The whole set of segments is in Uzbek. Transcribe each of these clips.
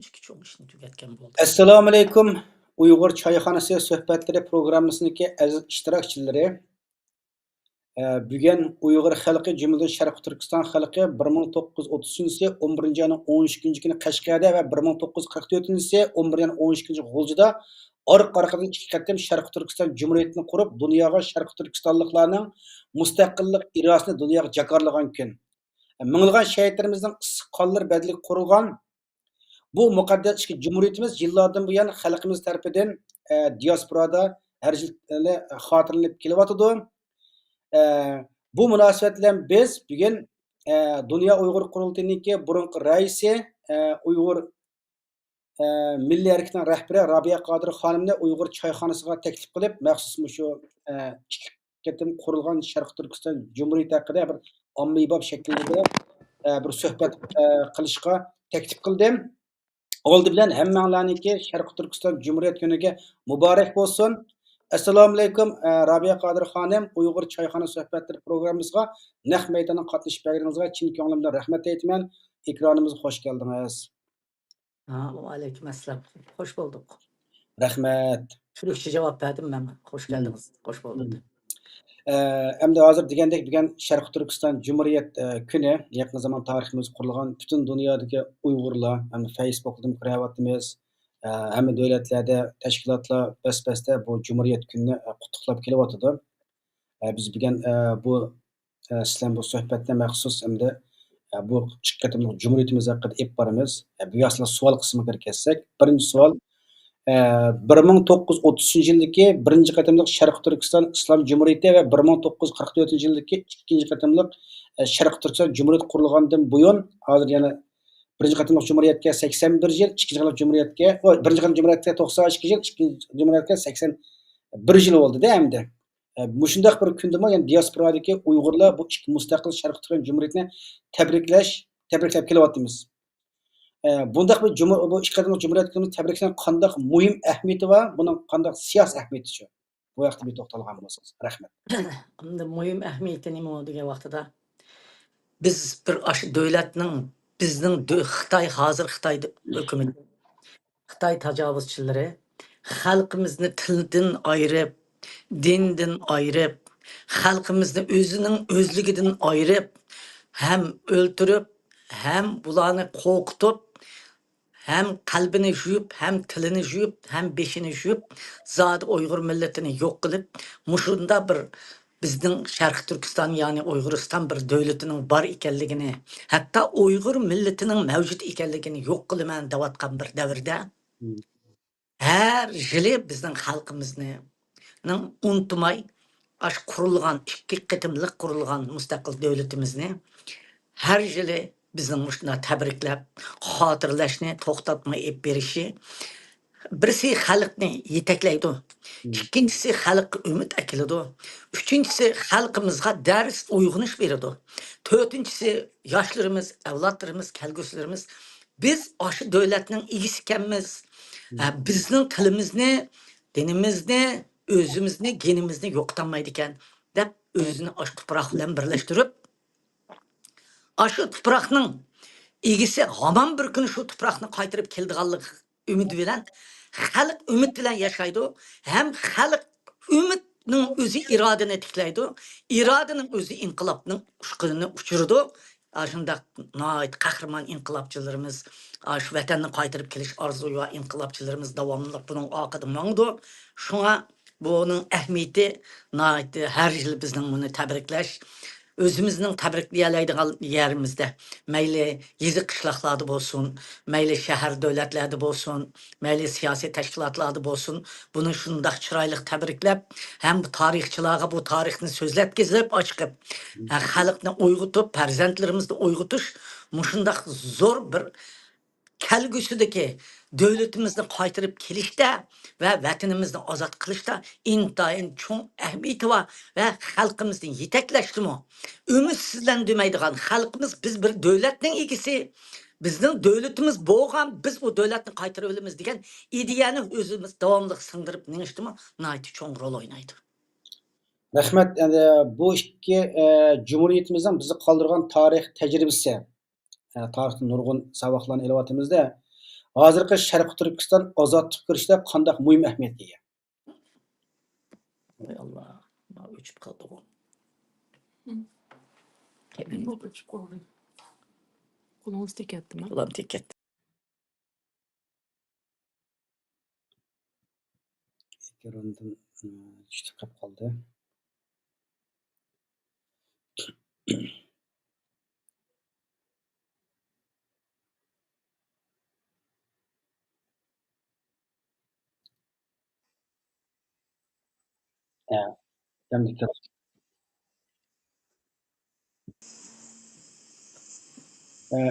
İki çoğun işini tüketken oldu. Assalomu alaykum. Uyg'ur choyxonasi suhbatlari programmasidagi aziz ishtirokchilari. Bugun Uyg'ur xalqi, jumladan Sharq Turkiston xalqi 1930-yil 11 oyning 13 kuni Qashqarda va 1944-yil 11 oyning 13 G'uljida orqa-orqadan ikki qatim Sharq Turkiston Jumhuriyatini qurib, dunyoga Sharq Turkistonliklarning mustaqillik irodasini dunyoga jakarlagan kun. Minglagan shahidlarimizning issiq qonlari badali qurilgan bu muqaddas ikki cumhuriyetimiz yıllardan bu yana xalqimiz tarafidan diasporada her yıl xotirlanib kelyapti. Bu munosabat bilan biz bugun Dünya Uyg'ur qurultayiniki burunqi raisi Uyg'ur milliy harakatining rahbari Robiya Qodir xonimni Uyg'ur choyxonasiga taklif qilib, maxsus shu ikki qatim qurilgan Sharq Turkiston Jumhuriyati haqida bir ommabop shaklda bir suhbat qilishga taklif qildim. Oldu bilen hemmanglarniki Sharq Turkiston Cumhuriyet kuniga muborak bo'lsin. Assalomu alaykum Robiya Qodir xonim, Uyg'ur choyxona suhbatlari programmamizga naq maydonda qatnashib berganingizga chin ko'nglimdan rahmat aytaman. Ekranimizga xush keldingiz. Aleyküm asselam. Hoş bulduk. Rahmat. Sürüşçü cevap verdim ben. Hoş geldiniz. Hoş bulduk. Endi hozir degandek bugun Sharq Turkiston Cumhuriyet kuni, yaqin zaman tariximiz qurilgan butun dunyodagi Uyg'urlar, ham Facebook'dan ko'ryapmiz. Hamma davlatlarda, tashkilotlar bas-basda bu Cumhuriyet kunini qutlab kelyapti. Biz bugun bu sizlar bu suhbatda maxsus endi bu ikki qatimlik Cumhuriyetimiz haqida ep boramiz. Bu yoslar savol qismiga kelsak, birinchi savol 1930-yildagi birinchi qatimliq Sharq Turkiston Islom Jumhuriyati va 1944-yildagi ikkinchi qatimliq Sharq Turkiston Jumhuriyati qurilgandan buyon hozir yana birinchi qatimliq Jumhuriyatga 81 yil, ikkinchi qatimliq Jumhuriyatga, birinchi qatimliq Jumhuriyatga 92 yil, ikkinchi Jumhuriyatga 81 yil bo'ldi-da endi. Mushundaq bir kundami, ya'ni diasporadagi Uyg'urlar bu ikki mustaqil Sharq Turkiston Jumhuriyatini tabriklab kelyapmiz. Bundaq bir bu ikki qatimliq Cumhuriyet kunini tabriklash qanday muhim ahamiyati va buning qanday siyosiy ahamiyati bu vaqtda bir to'xtalgan bo'lsangiz. Rahmat. Endi muhim ahamiyati nima degan vaqtida biz bir davlatning bizning Xitoy hozir Xitoy hukumati Xitoy tajovuzchilari xalqimizni tildan ayirib, dindan ayirib, xalqimizni o'zining o'zligidan ayirib, ham o'ltirib, ham bularni qo'rqitib, hem kalbini juyup, hem tilini juyup, hem beşini juyup, zat Uyghur milletini yok kılıp, muşunda bir bizden Şarkı Türkistan yani Uyg'uriston bir devletinin var ekanligini, hatta Uyghur milletinin mevcut ekanligini yok kılıman devatkan bir devirde, her yili bizden halkımızını unutmay, aş kurulgan, iki kıtımlık kurulgan müstakil devletimizni, her yili bizning shuna tabriklab, xotirlashni to'xtatmay berishi birisi xalqni yetaklaydi, ikkinchisi xalqqa umid akiladi, uchinchisi xalqimizga dars uyg'unish beradi, to'rtinchisi yoshlarimiz, avlodlarimiz, kelgusilarimiz biz o'sha davlatning egisi ekanmiz. Bizning tilimizni, dinimizni, o'zimizni, genimizni yo'qotmaydi ekan deb o'zini o'sha tuproq bilan birlashtirib aşı tuproqning egisi hamon bir kun shu tuproqni qaytarib keldiganlik umidi bilan xalq umid bilan yashaydi, ham xalq umidning o'zi irodani tiklaydi, irodaning o'zi inqilobning ushqinini uchirdi. Shundaq noit qahramon inqilobchilarimiz, shu vatanni qaytarib kelish orzu va inqilobchilarimiz davomli buning orqada mangdi. Shunga buning ahamiyati noit har yil bizning buni tabriklash özümüzün tabrikleyelaydigan yerimizde, meyli yezi qışlaqlarda bolsun, meyli şəhər dövlətlərdə bolsun, meyli siyasi təşkilatlarda bolsun, bunu şundaq çiraylıq tabriklep, hem bu tarixçilağa bu tarixini sözlep gezilip açıqıp, xalqni uyg'utup, farzandlarimizni uyg'utish, muşundaq zor bir kelgüsüdeki devletimizni qaytarib kelishda ve vatanimizni ozod qilishda intayin cho'ng ahamiyati va xalqimizni yetaklashdimi? Ümidsizlanmaydigan xalqimiz biz bir davlatning egisi, bizning davlatimiz bo'lgan, biz bu davlatni qaytarib olamiz degan ideyani o'zimiz davomli singdirib mingishdimi? Nihoyat cho'ng rol o'ynaydi. Rahmat. Endi bu ikki Cumhuriyetimizning bizni qoldirgan tarix tajribasi, tarixdan nurg'un saboqlarni olyapmizda. hozirgi Sharqi Turkiston ozodlik kurashida qanday muhim ahamiyatga ega? Ey Allah. Ma uçup kaldı o. Çok uçup kaldı. Kulağınız tek etti mi? Ulan dikkat. Ekrandan tushib qoldi. Dikkat.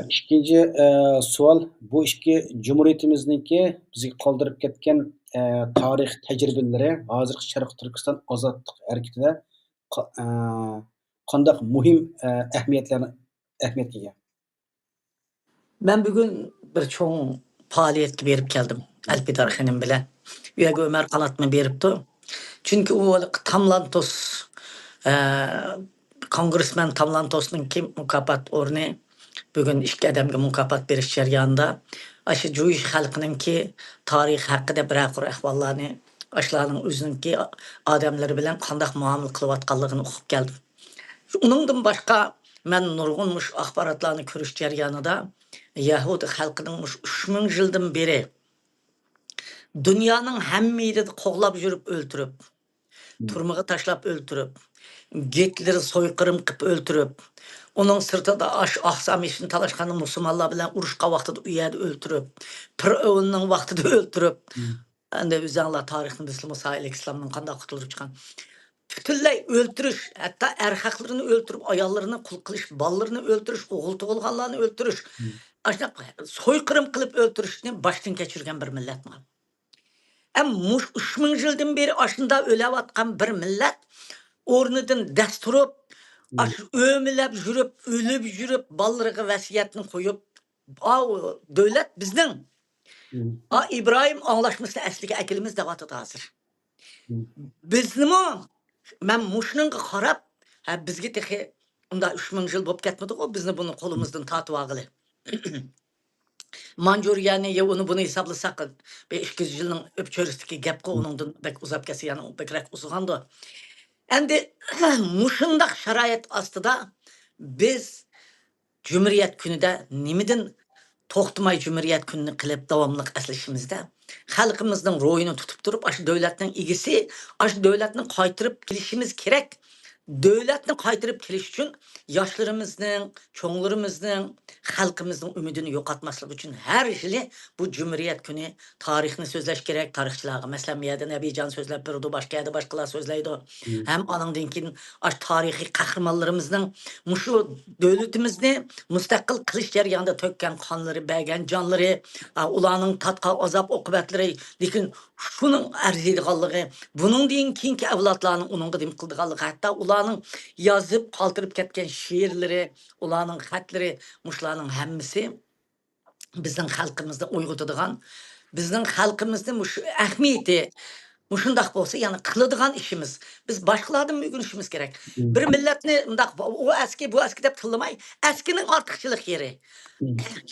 İkinci savol, bu ikki Cumhuriyetimizniki bizga qoldirib ketgan tarix tajribalari hozirgi Sharq Turkiston ozodlik harakatida qanday muhim ahamiyatga ega? Ben bugün bir çoğun faaliyetki berip geldim. Alpidar Hanım bilen. Üyege Ömer Kanat'ımı beripti. Çünkü o Tamlantos Kongresmen Tamlantos'un kim mukafat ornu bugün işki adamga mukafat beriş jarayonida aşı Juyish halkınınki tarix hakkında bir akır ahvallarını aşılarının özününki adamları bilen kandak muamele kılıvatkallıgını okup geldim. Onundan başka ben nurgunmuş akbaratlarını körüş jarayonida Yahudi halkının 3000 yıldan beri dünyanın hamma yerida qo'g'lab yurib o'ltirib, turmaga tashlab o'ltirib, getleri soykırım qilib o'ltirib, onun sırtida ahsam ishini talashgan musulmonlar bilan urushqa vaqtida u yerda o'ltirib, Fir'avnning vaqtida o'ltirib, endi o'zinglar tarixni bilsangiz islomning qanday qutulib chiqqan. Bütünley öldürüş, hatta erkeklerini öldürüp, ayallarını kul kılış, ballarını öldürüş, oğul tuğulganlarını öldürüş. Aşağı soykırım kılıp öldürüşünü baştan geçirgen bir millet mi? Hem 3000 yıldan beri aşında ölevatkan bir millet, ornudan desturup, ömülep jürüp, ölüp jürüp, ballarına vasiyetini koyup, devlet bizden. İbrahim anlaşmasına esliga akilimiz de vatı hazır. Bizim o, ben muşunun qarab, bizge tehi unda 3000 yıl bo'lib ketmedi o, bizni bunu kolumuzdan tatib ağılı. Manjuriyani ya onu bunu hesaplasak, 200 yılın öpçörüsteki gapqa onundan bek uzap kesi, yani bekrek uzağandı. Endi muşundaq şarayet astıda biz Cumhuriyet günüde nimidin to'xtamay Cumhuriyet gününü qilib davamlıq əslişimizdə xalqımızın royunu tutup durup, aşı devletin igisi, aşı devletin qaytırıp gelişimiz gerek. Devletin qaytırıp geliş için yaşlarımızın, çoğunlarımızın, xalqımızın ümidini yo'qotmaslik için her yılı bu Cumhuriyet günü tarixini sözleş gerek, tarixçilarga. Mesela Miyada Nebican sözlep berdi, başka yerde başkalar sözleydi. Hem anından keyin aş tarihi kahramanlarımızın muşu devletimizni müstakil qilish jarayonida tökkan qonlari, bergan jonlari, ularning tatqa azap oqibatlari, lekin shuning arziydiganligi, buning deyin keyingi avlodlarning uningga dim qildiganligi, hatto ularning yozib qoldirib ketgan she'rlari, ularning xatlari, mushlarning hammasi bizning xalqimizda uyg'otadigan, bizning xalqimizning mush ahamiyati mushundaq bo'lsa, ya'ni qiladigan ishimiz. Biz boshqalardan o'rganishimiz kerak. Bir millatni undaq o eski bu eski deb tillamay, eskining ortiqchilik yeri,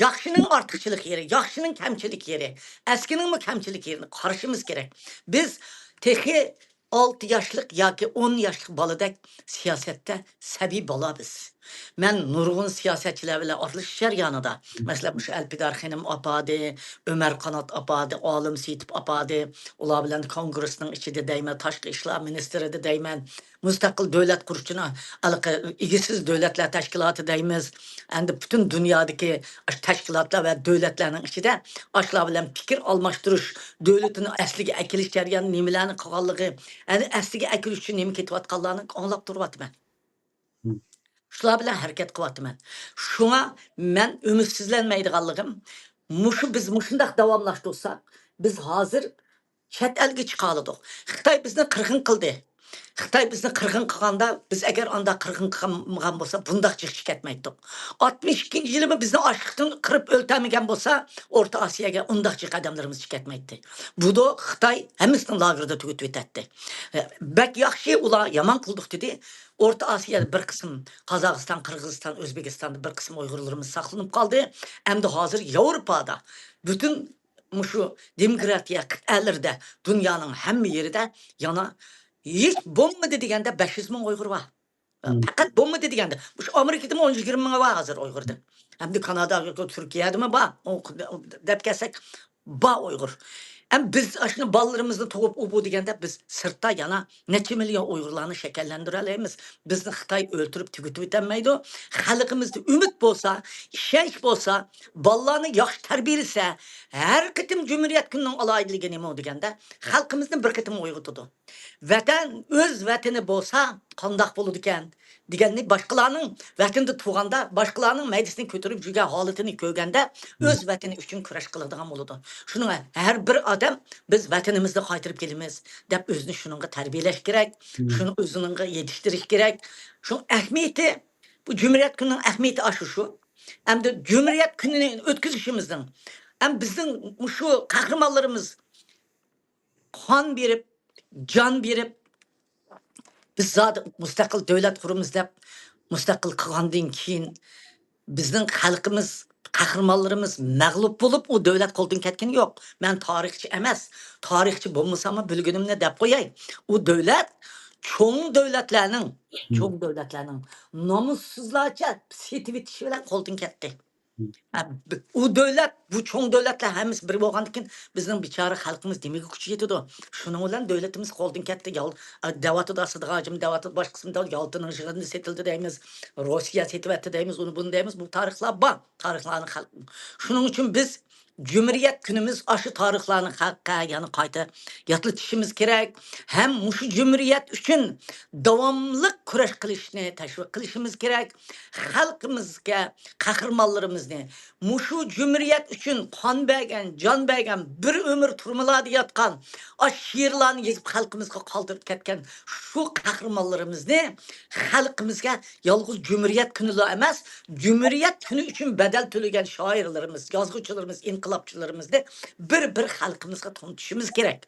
yaxshining ortiqchilik yeri, yaxshining kamchilik yeri, eskining kamchilik yerini qarashimiz kerak. Biz tehi 6 yaşlık yoki 10 yaşlık baladek siyasette sabiy bola biz. Men nurg'un siyosatchilar bilan ortalish jarayonida, masalan, o'sha Alpidar Xonim apadi, Ömer Kanat apadi, Olim Seyitov apadi, ular bilan kongressning ichida deyman, tashqi ishlar ministrida deyman, mustaqil davlat qurishini, igisiz davlatlar tashkiloti deymiz. Endi butun dunyodagi tashkilotlar va davlatlarning ichida ashlar bilan fikr almashtirish, davlatini asliga akilish jarayoni nimalarni qilganligi, endi asliga akilish uchun nima ketayotganlarini anglab turyapman. Şular bilen hareket kıvatımen. Şuna men ümitsizlenmeydiganligim, biz muşundaq davamlaştırsak, biz hazır chet elge chiqalıdık. Xitay bizni qirg'in qildi. Xitay bizni qirg'in qilganda, biz agar anda qirg'in qilmagan bo'lsa, bundaq chiqib ketmaydik. 62-yilimi bizni ochliqdan qirib o'ltamagan bo'lsa, O'rta Osiyoga undaq chiq odamlarimiz chiqib ketmaydi. Bu da Xitay hammasini lagerda tugatib o'tadi. Bak yaxshi ular yomon qildik dedi. O'rta Osiyoda bir qism Qozog'iston, Qirg'iziston, O'zbekistonda bir qism Uyg'urlarimiz saqlanib qoldi. Endi hozir Yevropada bütün şu demokratiya qit'alarida dunyoning hamma yerida yana hech bo'lmadi deganda 500 ming Uyg'ur bor. Faqat bo'lmadi deganda shu Amerikada 10-20 ming bor hozir Uyg'urda. Hamda Kanadada, Turkiyadami bor. Deb kelsak bor Uyg'ur. Biz aşını ballarımızı to'g'ib bu deganda biz sirtda yana necha million Uyg'urlarni shakllantira olamiz. Bizni Xitoy o'ltirib tugutib o'tmaydi. Xalqimizda umid bo'lsa, ishonch bo'lsa, ballarni yaxshi tarbiyalasa, har qitim Cumhuriyet kunining aloyidligi nima deganda xalqimizni bir qitim uyg'otadi. Vatan o'z vatani bo'lsa, qandoq bo'ladi ekan deganni boshqalarning vatanida tug'anda, boshqalarning maydasini ko'tarib yurgan holatini ko'rganda o'z vatani uchun kurash qiladigan bo'ladi. Shuning har bir odam biz vatanimizni qaytarib kelamiz deb o'zini shuningga tarbiyalash kerak, shuni o'zininga yetishtirish kerak. Shu ahamiyati bu Cumhuriyet kunining ahamiyati shu. Hamda Cumhuriyet kunini o'tkazishimizning ham bizning shu qahramonlarimiz qon berib, jon berib biz zaten müstakil devlet kurumuz deb müstakil qilgandan keyin bizning xalqimiz, qahramonlarimiz mag'lub bo'lib o devlet qo'ldan ketgani yo'q. Men tarixchi emas, tarixchi bo'lmasam bilgunimni deb qo'yay. O devlet cho'ng davlatlarning nomussizlarcha setib etishi bilan qo'ldan ketdi. O devlet, bu çoğun devletler hemiz bir boğandı ki bizim biçare halkımız demek gücü yetiyordu. Şunun olan devletimiz koldun ketti yal. Devatı da sıdığacım, devatı baş kısmında yaltın ışığını setildi deyimiz. Rusya setivetti deyimiz, onu bunu deyimiz. Bu tarihler var. Tarihlerini halk. Şunun için biz Cumhuriyet günümüz aşı tarihlerini halka yani kayta yatılışımız gerek. Hem şu Cumhuriyet için devamlı kuraş kılışını teşvik kılışımız gerek. Halkımızga, kahramanlarımızı şu Cumhuriyet için kan bergen, can bergen, bir ömür turmalarda yatkan, şiirlerini yazıp halkımızga kaldırıp ketken şu kahramanlarımızı halkımızga yalnız Cumhuriyet günüyle emez, Cumhuriyet günü için bedel töleyen şairlerimiz, yazgıçılarımız, inkılapçılarımız da bir halkımızga tanıtışımız gerek.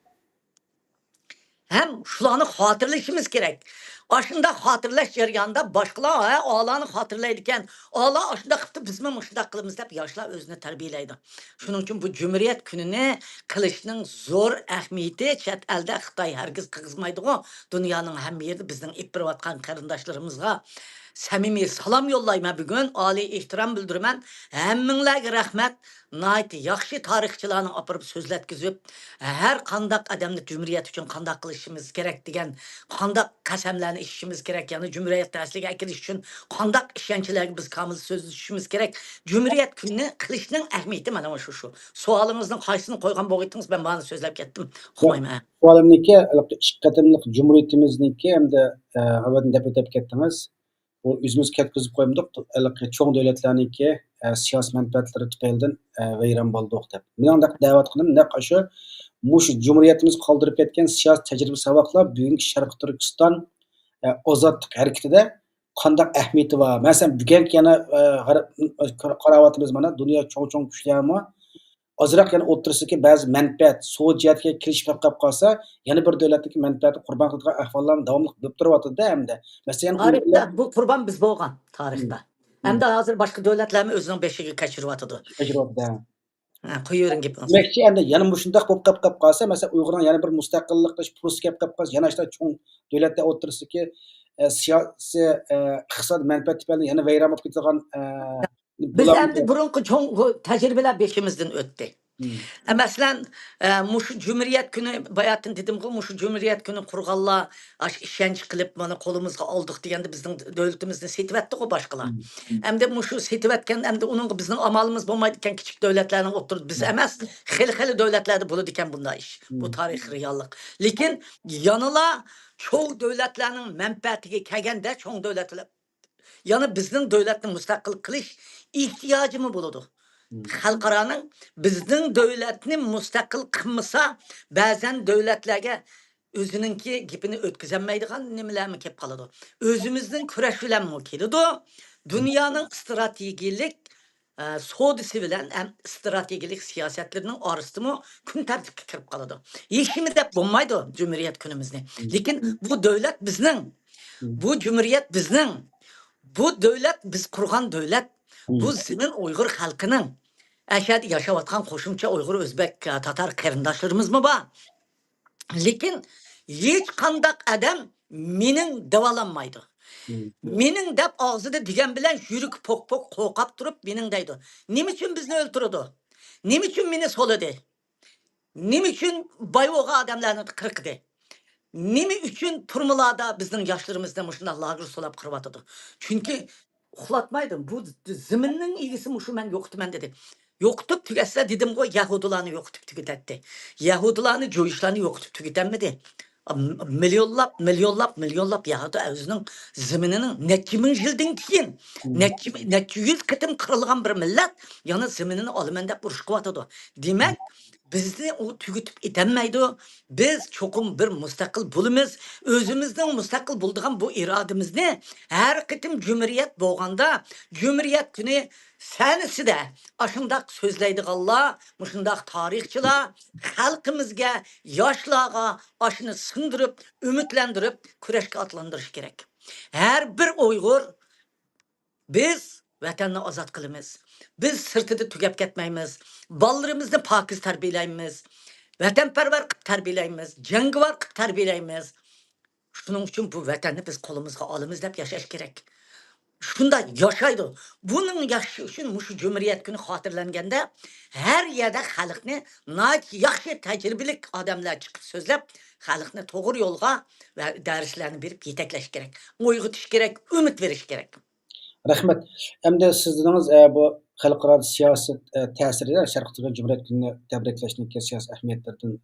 Hem şularını hatırlayışımız gerek. Aşında hatırlaş jarayonida boshqalar Allah'ını hatırlaydigan, Allah aşında qilib bizmi mushunda qilamiz deb yoshlar o'zini tarbiyalaydi. Shuning uchun bu Cumhuriyet kunini qilishning zo'r ahamiyati chet elda Xitoy hargiz qilmaydi-ku. Dunyoning hamma yerida bizning ipirayotgan qarindoshlarimizga samimiy salom yo'llayman bugun. Oliy ehtirom bildiraman. Hammanglarga rahmat. Nayt yaxshi tarixchilarni opirib so'zlatkizib, har qandaq odamni Cumhuriyet uchun qandaq qilishimiz kerak degan, qandaq qasamlarni ishimiz kerak, ya'ni Cumhuriyet ta'siliga kirish uchun qandaq ishonchlarga biz komil so'zlashimiz kerak. Cumhuriyet kunini qilishning ahamiyati mana shu. Savolingizni qaysini qo'ygan bo'g'itdingiz, men buni so'zlab ketdim. Qo'ymayman. Savolimniki ikki qatimliq Cumhuriyetimizniki hamda avvaldan deb o'tib ketdingiz. Bu o'zimiz ketkizib qo'ymadik. Cho'ng davlatlarniki siyosiy manfaatlari tufaylidan vayron bo'ldik deb. Men undaq da'vat qildim, naq shu Cumhuriyetimiz qoldirib ketgan siyosiy tajriba saboqlar bugungi Sharq Turkiston ozodlik harakatida qandaq ahamiyati bor. Masalan, bugungi yana qarovatimiz mana dunyo cho'ng kuchlarmi ozroq yana o'tirisidagi ba'zi manfaat, so'jiyatga kirishib qolib qolsa, yana bir davlatdagi manfaatni qurbon qiladigan ahvollarni davomli bo'lib turyapti-da hamda. Masalan, tarixda bu qurban biz bo'lgan tarixda. Hamda hozir boshqa davlatlarni o'zining beshiga kachiryapti. Qo'yavering gapni. Demakchi endi yana shundoq bo'lib qolib qolsa, masalan, Uyg'urning yana bir mustaqillik purs kelib qolsa, yana shu cho'ng davlatlar o'tirisidagi siyosiy iqtisodiy manfaat tufayli yana vayron bo'lib ketadigan biz endi burunqi cho'ng tajribalar beshimizdan o'tdi. Masalan, şu Cumhuriyet günü bayatın dedim ki, şu Cumhuriyet günü qurganlar ishonch qilib mana qo'limizga oldik deganda bizning davlatimizni setib etdik o boshqalar. Hamda şu setib etgan, hamda uning bizning amalimiz bo'lmaydi ekan, kichik davlatlarning o'tirib biz emas, xil davlatlarda bo'ladi ekan bunday ish. Bu tarix reallik. Lekin yanıla cho'ng davlatlarning manfaatiga kelganda cho'ng davlatlar yana bizning davlatni mustaqil qilish ehtiyojimi bo'ladi. Xalqaraning bizning davlatni mustaqil qilmasa, ba'zan davlatlarga o'zininki gapini o'tkazolmaydigan nimalarmi kelib qoladi. O'zimizning kurash bilan keladi. Dunyoning strategik savdosi bilan ham strategik siyosatlarining orasida kun tartibga kirib qoladi. Yeshimi deb bo'lmaydi Cumhuriyet kunimizni. Lekin bu davlat bizning, bu Cumhuriyet bizning, bu davlat biz qurgan davlat. Bu senin Uyg'ur xalqining. Aşağıda yaşayotgan qo'shimcha Uyg'ur, O'zbek, Tatar qarindoshlarimiz mi bor? Lekin hech qandaq adam mening davolanmaydi. Mening deb og'zida degan bilan yurik pok qo'qab turib mening deydi. Nima uchun bizni o'ltirdi? Nima uchun meni soladi? Nima uchun boyvoga odamlarni qirqdi? Nima uchun turmalarda bizning yoshlarimizni mushunday lager solab qirib Chunki uxlatmaydim. Bu zaminning egisi mushu men yo'qitman dedi. Yo'qitib tugatsa dedim-ku, Yahudilarni yo'qitib tugatdi. Yahudilarni joyishlarni yo'qitib tugatanmidi? Milyonlab Yahudi o'zining zaminini necha ming yildan keyin necha yuz qitim qirilgan bir millat yana zaminini olaman deb urush qilyotidi. Demak, bizni u tugutib etanmaydi. Biz cho'qim bir mustaqil bo'lamiz. O'zimizning mustaqil bo'ldigan bu irodamizni har qitim jumriyat bo'lganda, jumriyat kuni sanisida ashundaq so'zlaydiganlar, mushundaq tarixchilar xalqimizga, yoshlarga ashuni singdirib, umidlantirib, kurashga otlandirish kerak. Har bir Uyg'ur biz vatanni ozod qilamiz. Biz sirtida tugab ketmaymiz. Bolalarimizni pokiz tarbiyalaymiz. Vatanparvar qilib tarbiyalaymiz. Jangovar qilib tarbiyalaymiz. Shuning uchun bu vatanni biz qo'limizga olamiz deb yashash kerak. Shunday yaşaydı. Bunun yaşı üçün muşu cumhuriyet günü hatırlanganda her yerde xalqni yaxshi tecrübelik adamlar çıkıp sözlep xalqni to'g'ri yo'lga ve derslerini berip yetaklash kerak. Uyg'otish kerak, umid berish kerak. Rahmat. Endi siz dediniz bu xalqaro siyoset ta'sirida Sharq Turkiya Cumhuriyet Günü'nü tebriklashning siyosiy ahamiyatlardan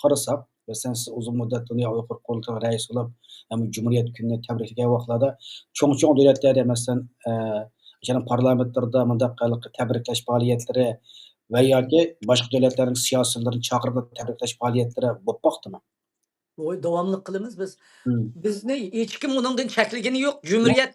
qarasak, masalan siz uzun muddat Dünya Uyghur Qurultayı raisi bo'lib, Cumhuriyet Günü'nü tebriklagan vaqtlarda cho'ng davlatlarda masalan yana parlamentlarda bundaq tebriklash faoliyatlari va yoki boshqa davlatlarning siyosatlarini chaqirib tebriklash faoliyatlari bo'lib boqdimi? Oy devamlı kılımız biz. Biz ne hiç kim onundan çekilgeni yok. Cumhuriyet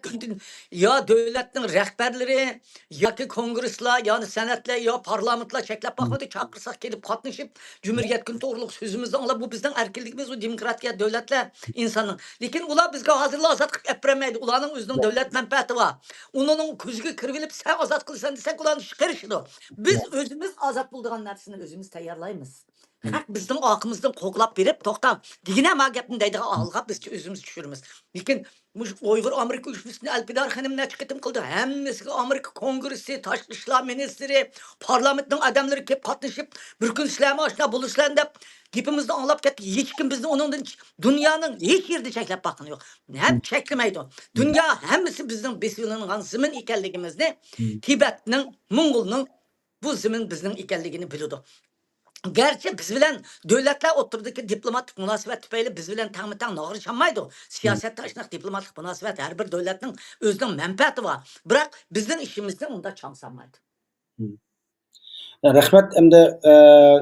ya devletin rehberleri ya ki kongresler yani senetler ya parlamentler çeklep bakmadı. Çakırsak gelip katlaşıp Cumhuriyet günü doğruluk sözümüzden ala bu bizden erkekliğimiz o demokratiya devletle insanın. Lekin ular bizge hazırla azat kılıp epremeydi. Ulanın özünün devlet menfaati var. Onun kuzgu kırvilip sen azat kılırsan desek ulanın çıkarışıdı. Biz özümüz azat bulduğun nersini özümüz tayarlayımız. Hak bizden akımızdan koklap verip toktam. Digine ma gapni deydiği ağılga biz özümüz düşürümüz. Lekin Uyghur Amerika Üçlüsü'nü Elpidar Hanım ne çıkıtım kıldı. Hemmesi Amerika Kongresi, Taşkı İşler Ministri, parlamentin adamları kep katlaşıp bir gün İslam'a aşına buluşlan dep gipimizde anlap gitti. Hiç kim bizden onun dünyanın hiç yerde çeklep bakın yok. Hep çeklemeydi. Dünya hemmesi bizden besilangan zimin ikelligimizni Tibet'nin, Mongol'un bu zimin bizden ikelligini biliyordu. Gerçi biz bilen devletler oturdaki diplomatik münasebet tüpeyle biz bilen tağ nağırışanmaydı. Siyasette aşınak diplomatik münasebet her bir devletin özünün menfaati var. Bırak bizden işimizde onda çamsanmaydı. Rahmat. Endi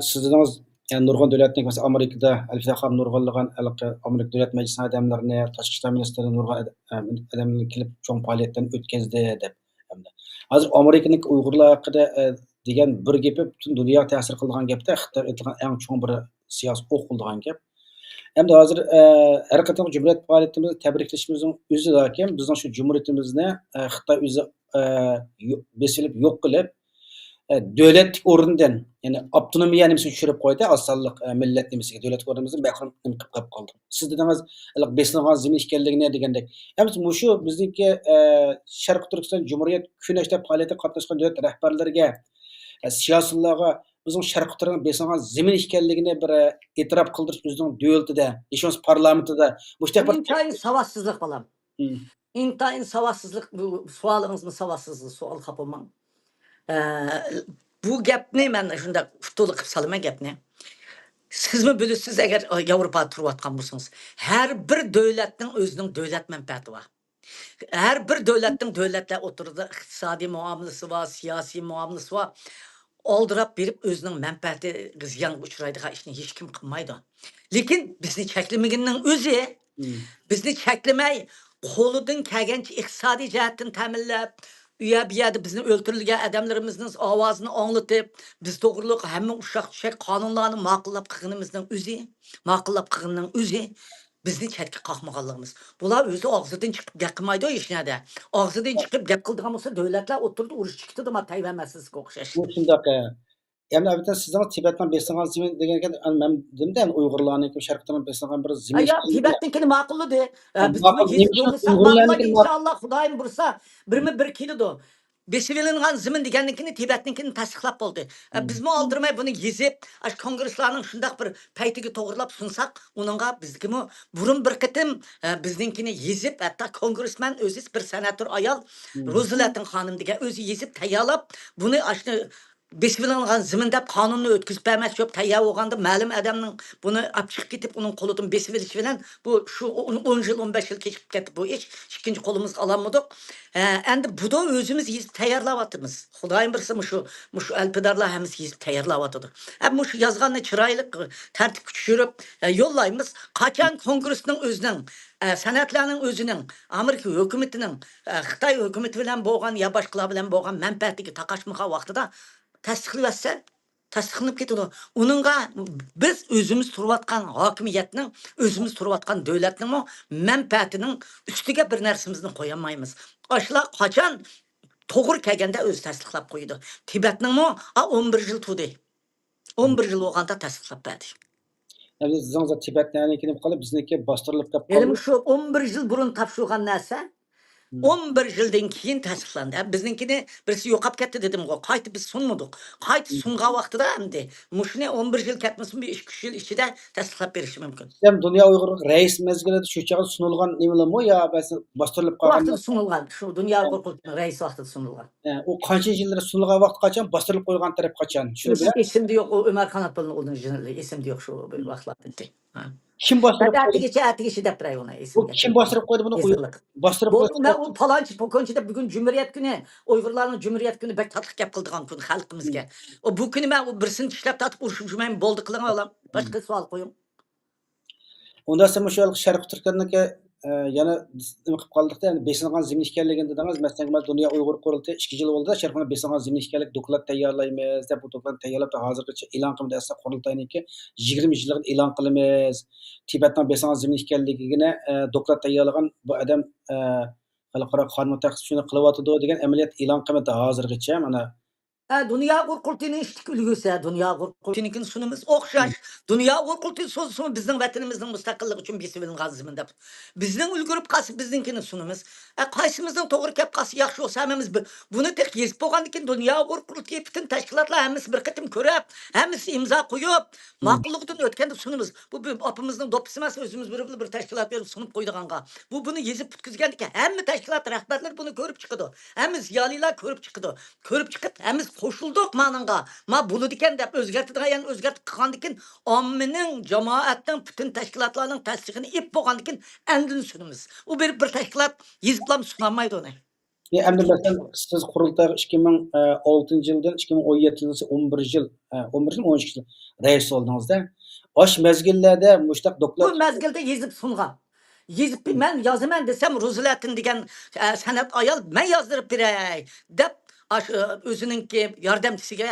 siz dediniz yani nurg'un davlatning mesela Amerikada Al-Faham nurg'unlagan Amerika Davlat Meclisi adamlarini, Tashqi ishlar ministri nurg'un adamlarni kelib cho'ng faoliyatdan o'tkazdi deb. Hozir Amerikaning Uyg'urlar haqida degan bir gapi butun dunyo ta'sir qilgan gapda Xitoy aytgan eng cho'ng bir siyosiy o'qilgan gap. Endi hozir har qanday Cumhuriyet faoliyatimizni tabriklashimizning o'zidakim bizning shu Cumhuriyetimizni Xitoy o'zi besilib yo'q qilib devletlik o'rnidan yani avtonomiyani tushirib qo'ydi, osonlik millat nimasiga davlat o'rnimizni mahrum qilib qoldi. Siz dedingiz besingan zimin ekanligini degandek. Ham shu bizniki Sharq Turkiston Cumhuriyet Kuni faoliyatida qatnashgan davlat rahbarlariga, siyosatlarga bizning Sharq Turkiston besingan zimin ekanligini bir e'tirof qildirish o'zining davlatida, ishimiz parlamentida bu intayin savaşsızlık balam. İntayin savaşsızlık bu sualınız mı savaşsızlık sual kapılmam. Bu gapni men shunda uftuli qilib salaman gapni. Siz mi bilasiz agar Yevropada turayotgan bo'lsangiz, har bir davlatning o'zining davlat manfaati bor. Har bir davlatning davlatlar o'tirida iqtisodiy muomalasi bor, siyosiy muomalasi bor. Oldirab berib o'zining manfaati ziyonga uchraydigan ishni hech kim qilmaydi. Lekin bizni cheklamaganning o'zi, bizni cheklamay qo'lidan kelgancha iqtisodiy jihatdan ta'minlab üye bir yerde bizim öldürülgen adamlarımızın avazını anlatıp biz doğruluk hem uşak kanunlarını makullap kığınımızdan üzü, makullap kığının üzü bizni chetga qoqmaganligimiz. Bular o'zi og'zidan chiqib gap qilmaydi hech narsa. Og'zidan chiqib gap qildigan bo'lsa davlatlar o'tirdi urush chiqdi, ma tayvanmasizga o'xshash. Bu shundoq. Endi albatta sizning Tibetdan besingan zimin degan ekan, men demda Uyg'urlarniki Sharqdan besingan bir zimin. Ya Tibet'ninkini ma'qulladi. Biz Ma'qul, buni nima yezib uchun yo'llasak Uyg'urlarniki ma'qullagan inshaalloh Xudoyim bursa bir keladi. Besivilingan zimin degannikini Tibet'ninkini tasdiqlab bo'ldi. Bizmi oldirmay buni yezib, kongresslarning shundaq bir paytiga to'g'rilab sunsak, uningga bizgimi burun bir qitim bizninkini yezib, hatto kongressman o'zi bir senator ayol Rozilatin xonim degan o'zi yezib tayyorlab, buni besivilingan zimin deb qonunni o'tkazib bermas yo'q tayyor bo'lganda ma'lum odamning buni olib chiqib ketib uning qo'lidan besivilish bilan bu shu 10 yil 15 yil kechib ketdi bu ish ikkinchi qo'limizga ololmadik. Endi bu da o'zimiz yezib tayyorlayapmiz. Xudoyim bilsa shu alpidarlar hammasi yezib tayyorlayapti. Shu yozganni chiroyli tartibga tushirib yo'llaymiz. Qachon kongressning o'zining san'atlarning o'zining Amerika hukumatining Xitoy hukumati bilan bo'lgan ya boshqalar bilan bo'lgan manfaatiga taqashmagan vaqtida tasdiqlasa tasdiqlanib ketadi. Uningga biz o'zimiz turayotgan hokimiyatning, o'zimiz turayotgan davlatning manfaatining ustiga bir narsamizni qo'ya olmaymiz. Ashlar qachon to'g'ri kelganda o'zi tasdiqlab qo'ydi. Tibetning 11 yil turdi. 11 yil bo'lganda tasdiqlab berdi. Endi sizning Tibetniki deb qolib bizniki bostirilib qolib Elim qoldi. shu 11 yil burun topshirgan narsa 11 yildan keyin tasdiqlandi. Bizninkini birisi yo'qab ketdi dedim-ku. Qaytib biz sunmadik. Qaytib sungan vaqtida endi mushuni 11 yil ketmasin, bir 2-3 yil ichida tasdiqlab berishi mumkin. Hem Dünya Uyghur reis mezgilida shu chog'da sunilgan nimalarmi yo bostirilib qolgan? Vaqtida sunilgan. Shu Dunyo Uyghur reis vaqtida sunilgan. U qancha yillar sunilgan vaqt qachon, bostirilib qo'ygan taraf qachon? Shuni bilan Esimde yo'q, o Ömer Kanatlı'nın onun jinoyati esimde yo'q shu vaqtlarda. kim bostirilib qo'ydi? Atigacha deb turay uni Bu esimga. kim bostirilib qo'ydi buni? Bostirib Bu qo'ydi. o palonchi pokonchi deb bugun Cumhuriyet günü, Uyg'urlarning Cumhuriyet günü bek tatliq gap qildigan kun xalqimizga. O bu kuni men o birisini tishlab tatib urushib jurmayman, bo'ldi qiling olam. Boshqa savol qo'ying. Unda siz shu Sharq Turkiyadagi yana nima qilib qoldik-da, ya'ni besingan zimin ekanligini dedingiz. Masalan, Dunyo Uyg'ur qurultiyi 2 yil bo'ldi, Sharqni besingan zimin ekanlik doklad tayyorlaymiz deb bu dokladni tayyorlab hozirgacha e'lon qildi. Asli qurultayniki 20 yillik e'lon qilamiz. Tibetning besingan zimin ekanligini doklad tayyorlagan bu odam xalqaro qonun taqiq shuni qilyotdi degan amaliyot e'lon qilmadi hozirgacha. Mana Dünya Uyghur iştik ülgüsü, Dünya Uyghur sunumuz okşaş. Dünya Uyghur sozu bizden vatanımızın müstakillik için bir sivilin gazımın da. Bizden ülgürüp kalsı bizdenkinin sunumuz. Kaysımızdan doğru kep kalsı yaxşı olsa hemimiz bunu tek yazıp boğandikin Dünya Uyghur bütün teşkilatlar hemimiz bir kıtım körüp, hemimiz imza koyup, makulluqdan ötkende sunumuz. Bu apımızın dopisiması özümüz bir teşkilat verip sunup koyduğanga. Bunu yazıp putkizgendik. Hem teşkilat rahberler bunu görüp çıkıdı. Hemimiz yaliler görüp çıkıdı. Görüp çıkıp hemimiz qo'shildik ma'nanga. Ma bo'ladi ekan deb o'zgartirgan, o'zgartib qilgandikin, ommaning, jamoatning, butun tashkilotlarning tasdig'ini ip bo'lgandikin, andin sunimiz. U bir tashkilot yeziblam sunolmaydi uni. endi masalan siz qurultay 2006-yildan 2017-yilgacha 11 yil, 11 yil 12 yil rais bo'ldingizda. Osh mezgillarda mushtaq Bu doklad mezgilda yezib sungan. Yezib men yozaman desam Rozilatin degan san'at ayol men yozdirib beray deb o'zininki yordamchisiga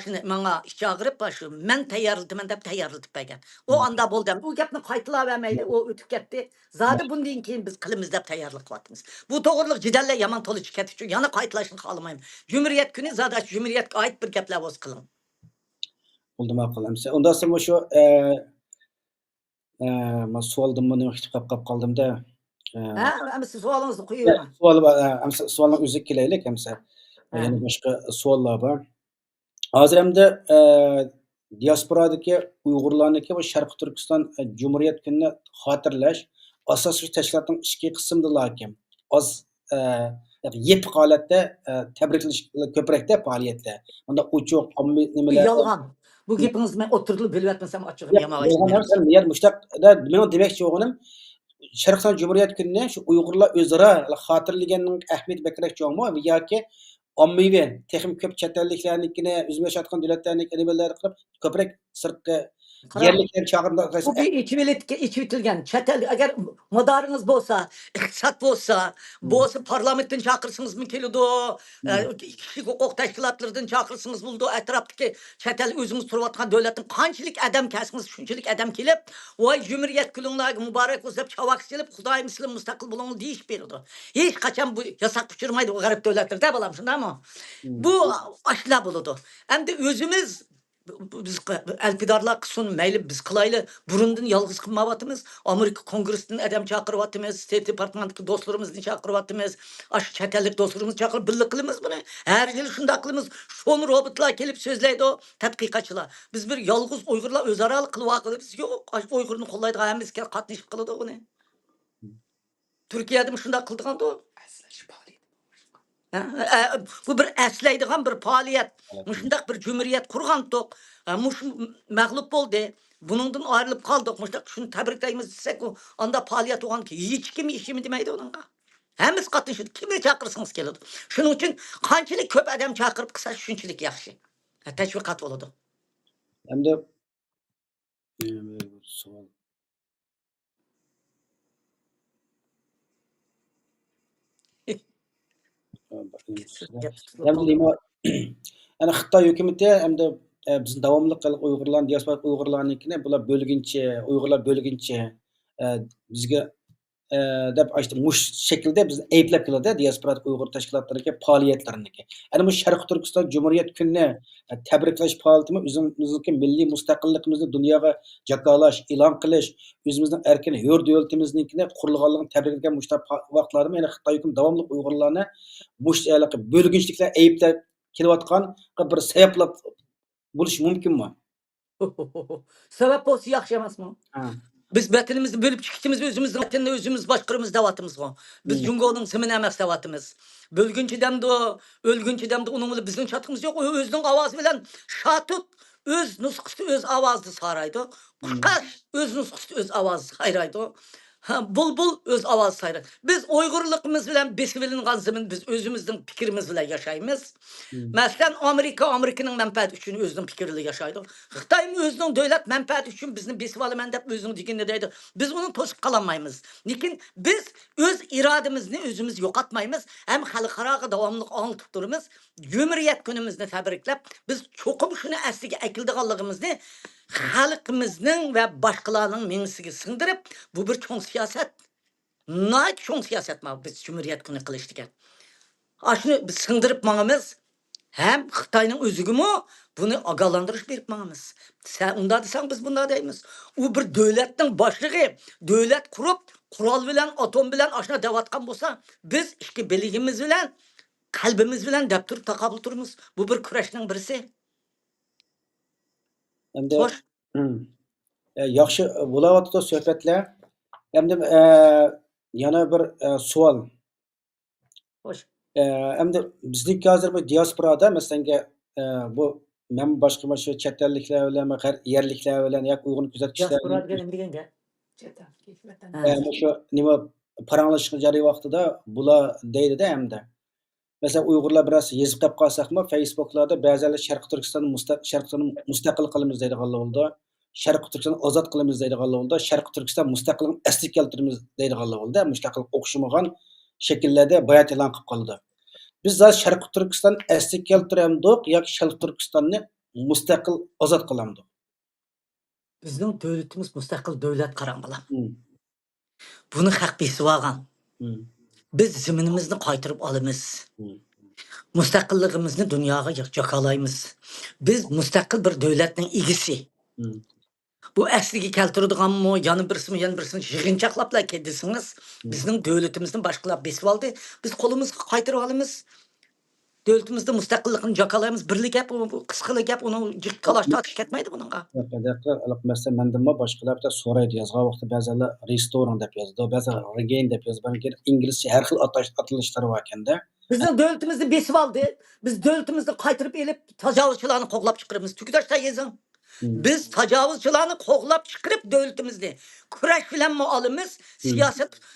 shuni menga chaqirib shu men tayyorladim deb tayyorlatib bergan. O anda bo'ldi. Bu gapni qaytaravermaydi, o o'tib ketdi. Zodi bundan keyin biz qilamiz deb tayyorlik qilyapmiz. Bu to'g'riliq jidallar yomon to'lib ketdi uchun yana qaytlashni xohlamayman. Cumhuriyet kuni zodi Cumhuriyetga oid bir gaplar o'z qiling. bo'ldi ma'qul. Unda siz shu men savoldan buni qilib qoldim-da. Ama siz savolingizni qo'yaman. Savolni o'zi kelaylik hamsa. Yana boshqa savollar bor. Hozir hamda diasporadagi Uyg'urlarniki va Sharq Turkiston Cumhuriyet kunini xotirlash asosiy tashkilotning ichki qismida ekan. Oz yepiq holatda tabriklash ko'prakda faoliyatda. Unda uchoq ommaviy nimalar Yolg'on. Bu gapingizni men o'tirilib bilmayapman, ochig'ini men mushtaqda men demoqchi bo'lganim Sharqiston Cumhuriyet kunini shu Uyg'urlar o'zaro xotirlaganning ahamiyati bakrak cho'ngmi yoki ommaviy texnik ko'p chet elliklarnikini o'zimiz yashayotgan davlatlarniki nimalar qilib ko'proq sirtqi Yerlikler çağırında Bu bir içitilgen. Çetel eğer madarınız bolsa, iktisat bolsa, bolsa parlamentten çakırsınız mı kelidi o, kişi hukuk teşkilatlarından çakırsınız buldu, etraftaki çetel özünüz turvatkan devletin kançilik adam kesiniz, şunçilik adam kelip, vay cumhuriyet külünlüğü mübarek uzap çavak gelip, Huday Müslim müstakil bulunul deyiş berdi. Hiç kaçan bu yasak uçurmaydı o garip devletlerde balam şunda ama. Bu aşla buludu. Hem de özümüz biz elpidarlar kısın meyli biz kılaylı burundan yalgız kılmavatımız Amerika Kongresi'nin adam çakırvatımız State Department'daki dostlarımızın çakırvatımız aşı çetellik dostlarımız çakır birlik kılımız bunu her yıl şunda kılımız şonu robotlar gelip sözleydi o tatbikatçılar biz bir yalgız Uygurlar özaralı kılva biz yok Uygur'unu kollaydı ayağımız katlaşıp kılıdı o ne Türkiye'de mi şunda kıldıgan da o bu bir əsləydiğən bir fəaliyyət. Muşundaq bir cümhuriyyət qurğandıq. Muş məğlub oldu. Bunundan ayrılıp qaldıq. Muşundaq şunu təbrikləyimiz desək o anda fəaliyyət olan ki, hiç kim işimi deməydi onunla. Həmiz qatnışırdı. Kimi çağırırsınız gelirdi. Şunun için qançilik köp adam çağırıp qısa şunçilik yaxşı. Təşviqat oldu. Hem de soğan. Hem de yani Xitay hükümeti hem de bizim davamlı kılık Uygurların, diaspora Uygurlarınkine bular bölgünçe, Uygurlar bölgünçe bizge dep açtı muş şekilde biz eyplep kıldı diaspora Uygur teşkilatlarındaki faaliyetlerindeki. Yani bu Şarkı Türkistan Cumhuriyet Günü'ne tebriklaş faaliyetimi özümüzdeki milli müstakillikimizni dünyaya jakalaş, ilan kılış, özümüzün erken hür devletimizdekine kurulganlığını tebrik eden muşta vaqtlarımı yani Xitay hüküm davamlı Uygurlarına muş bölgünçlikler eyplep kelyapatkan bir sebep buluş mümkün mü? Sebep olsa yaxşı emasmı? Ha. Biz vatanımızı bölüp çıktığımız özümüzün vatanını özümüz başkırımız davatımız o. Biz Cungo'nun simini emas davatımız. Bölgünçü demdi o, ölgünçü demdi onun bile bizim çatımız yok. O özünün avazı bilen şatut öz nuskusu öz avazdı saraydı. Kuşkaş öz nuskusu öz avazı sayraydı. Bulbul öz avaz sayraydı. Biz Uygurluğumuz bilen besivilin gazımın biz özümüzün fikrimiz bilen yaşayımız. Mesela Amerika'nın menfaati üçün özünün fikirli yaşaydı. Xitay'ın özünün devlet menfaati üçün bizim besivalı mendep özünün dikinindeydi. Biz onun tosuk kalamayımız. Lakin biz öz irademizni özümüz yok atmayımız. Hem halkarağı davamlılık anlatıp durumuz. Cumhuriyet günümüzni tebriklep biz çokum şunu eslige ekildiğallığımızı halkımızın ve başkalarının menisiga singdirip bu bir çoğun siyaset. Nayt çoğun siyaset ma biz Cumhuriyet günü kılıştıken. Aşını biz singdirip mağımız hem Xitayning özügümü bunu agalandırış berip mağımız. Sen unda desen biz bunda deymiz. O bir devletning başlığı, devlet kurup kural bilen, atom bilen aşına devatkan bolsa biz iki biligimiz bilen, kalbimiz bilen dep turup takabul turumuz. Bu bir kurashning birisi. Hem de Hoş. yaxşı bo'layotir suhbatlar. Hem de yana bir savol. Hoş. Hem de bizniki hozir bu diasporada masalan bu men boshqa shu chet elliklar bilan yerliklar bilan yoki Uyg'ur kuzatuvchilar Diaspora degan deganga. Chet ellik vatan. shu nima paranglashgan jarayon vaqtida bular deydi-da hamda. Mesela Uyg'urlar biraz yezib qolib qolsaqmi Facebook'larda ba'zilar Sharq Turkiston mustaqil qilamiz deydiganlar bo'ldi. Sharq Turkiston ozod qilamiz deydiganlar bo'ldi. Sharq Turkiston mustaqillikni asli keltiramiz deydiganlar bo'ldi. Mustaqil o'xshamagan shakllarda bayat e'lon qilib qoldi. Biz da Sharq Turkiston asli keltiramdik yoki Sharq Turkistonni mustaqil ozod qilamdik. Bizning devletimiz mustaqil devlet qarambalar. Bunu haq besib olgan. Biz ziminimizni qaytirib olamiz. Mustaqilligimizni dunyoga jakalaymiz. Biz mustaqil bir devletning egisi. Bu asliga keltiradiganmi, yana birisini yig'inchoqlablar kedisiniz. Bizning devletimizni boshqalar besib oldi. Biz qo'limizga qaytirib olamiz. Devletimizde mustaqillikni jakalaymiz. Birlik gap, qisqalik gap, uni jikkalash tortish ketmaydi buningga. Mesela mendimma boshqalar bitta so'raydi yozgan vaqtda ba'zilar restoran deb yozdi, ba'zilar regain deb yozdi. Balki inglizcha har xil atalishlar bor ekanda. Bizning devletimizni besib oldi. Biz devletimizni qaytirib elib tajovuzchilarni qo'g'lab chiqaramiz. Tukidashda yezing. Biz tajovuzchilarni qo'g'lab chiqarib devletimizni kurash bilan olamiz.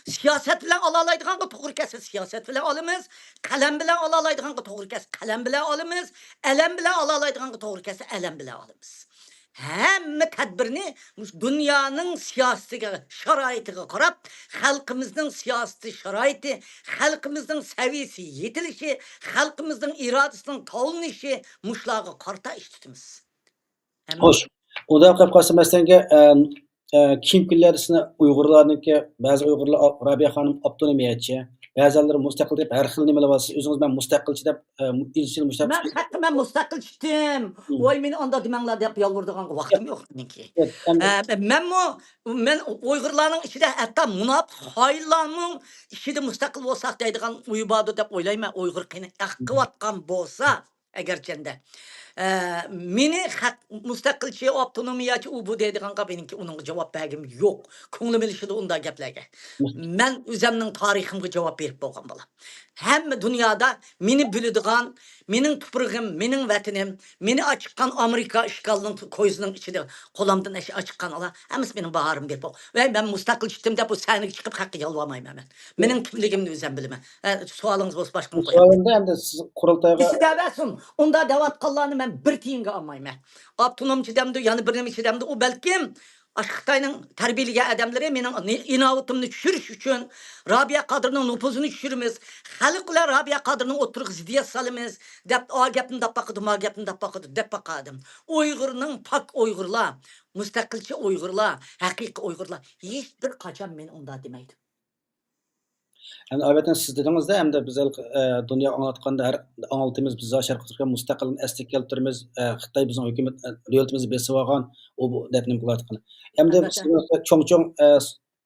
Siyoset bilan olalaydiganga to'g'ri kelsa siyoset bilan olamiz. Qalam bilan olalaydiganga to'g'ri kelsa qalam bilan olamiz. Alam bilan olalaydiganga to'g'ri kelsa alam bilan olamiz. Hamma tadbirni dunyoning siyosatiga, sharoitiga qarab, xalqimizning siyosati sharoiti, xalqimizning saviyasi yetilishi, xalqimizning irodasining tovlanishi mushlarga qarta ish tutamiz. Xo'sh, unda qilib qolsa masalanga keyingi kunlarda sizni Uyg'urlarniki, ba'zi Uyg'urlar Robiya xonim avtonomiyachi, ba'zilari mustaqil deb har xil nimalar olasiz. O'zingiz men mustaqilchi deb izchil Men haqiqatan mustaqil chiqdim. Voy meni onda demanglar deb yolvurdigan vaqtim yo'q meniki. Men Uyg'urlarning ichida hatto munofiq xoinlarning ichida mustaqil bo'lsak deydigan uybodu deb o'ylayman. Uyg'ur qini aqqivatgan bo'lsa agarchanda meni mustaqilchi, avtonomiyachi u bu deydiganqa meniki uning javob bergim yo'q. Ko'nglim ilishidi unda gaplarga. Men o'zimning tariximga javob berib bo'lgan bo'lam. Hamma dunyoda meni biladigan, mening tuprog'im, mening vatanim, meni ochiqqan Amerika ishg'olining ko'zining ichida qo'limdan ochiqqan ola, hammasi mening bahorim berib bo'lgan. Va men mustaqil chiqdim deb bu saniga chiqib haqqa yolvormayman men. Mening kimligimni o'zim bilaman. Savolingiz bo'lsa boshqa qo'yaman. Savolda endi siz qurultayga İstəbəsin, onda davatqanlarını mən bir tiyinə almayım. Avtonomçı dəmdi, yəni bir neçə dəmdi, o bəlkim Xitayının tərbiyəli adamları mənim inavıtımını düşürüş üçün Rabia Qadırının nüfuzunu düşürmüz. Xalqla Rabia Qadırının oturuq ziddiyət salımız. Dəb o gəpini də baxıdım, o gəpini də baxıdım, dəb baxadım. Uyğurun pak Uyğurlar, müstəqilçi Uyğurlar, həqiqi Uyğurlar heç bir qaçan mən onda deməydim. Yani albatta siz dedingiz-de hem de biz dünya anlatqanda her anlatımız biz Şarkı Türkiye müstakilini eslik keltirimiz, Xitay bizim hükümet devletimizi besib algan o bu depnim kılatqını. Hem de çoğ